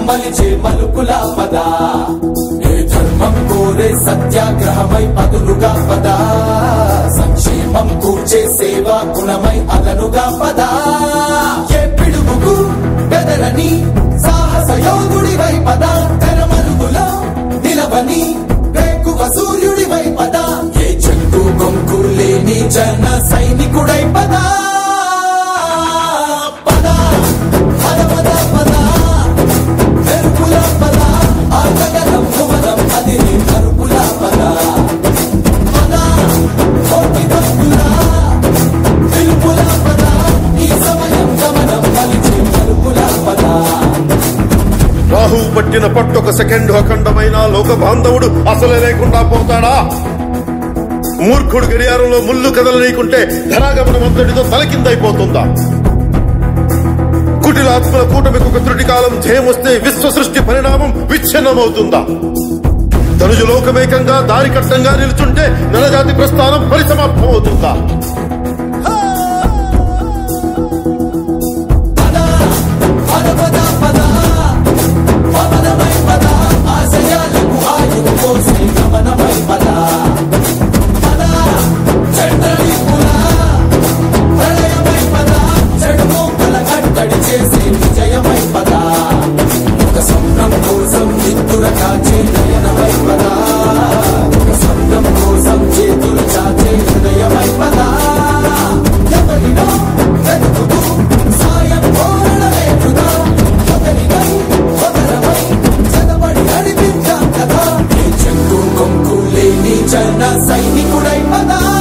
మలిచే మలుపుల పద ఏ ధర్మం కోరే సత్యాగ్రహమై పదులుగా పద సంక్షేమం కూర్చే సేవా గుణమై అదనుగా పద ఏ పిడుగుకు బెదరని సాహస యోగుడివై పద తెరమరుగులో నిలవని రేకువ సూర్యుడివై పద ఏ చెట్టు కొంకు లేని జన సైనికుడై పద రాహు పట్టిన పట్టొక సెకండ్ అఖండమైన లోక బాంధవుడు అసలే లేకుండా పోతాడా? మూర్ఖుడు గడియారంలో ముళ్ళు కదలనీకుంటే ధరాగమనం అంతటితో తలకిందైపోతుందా? కుటిలాత్మల కూటమికి ఒక త్రుటి కాలం జయమొస్తే విశ్వ సృష్టి పరిణామం విచ్ఛిన్నమవుతుందా? తనుజు లోకమేకంగా దారి కట్టంగా నిలుచుంటే నరజాతి ప్రస్థానం పరిసమాప్తమవుతుందా? విజయమై పద ఒక స్వప్నం కోసం నిద్దుర కాచే నయనమై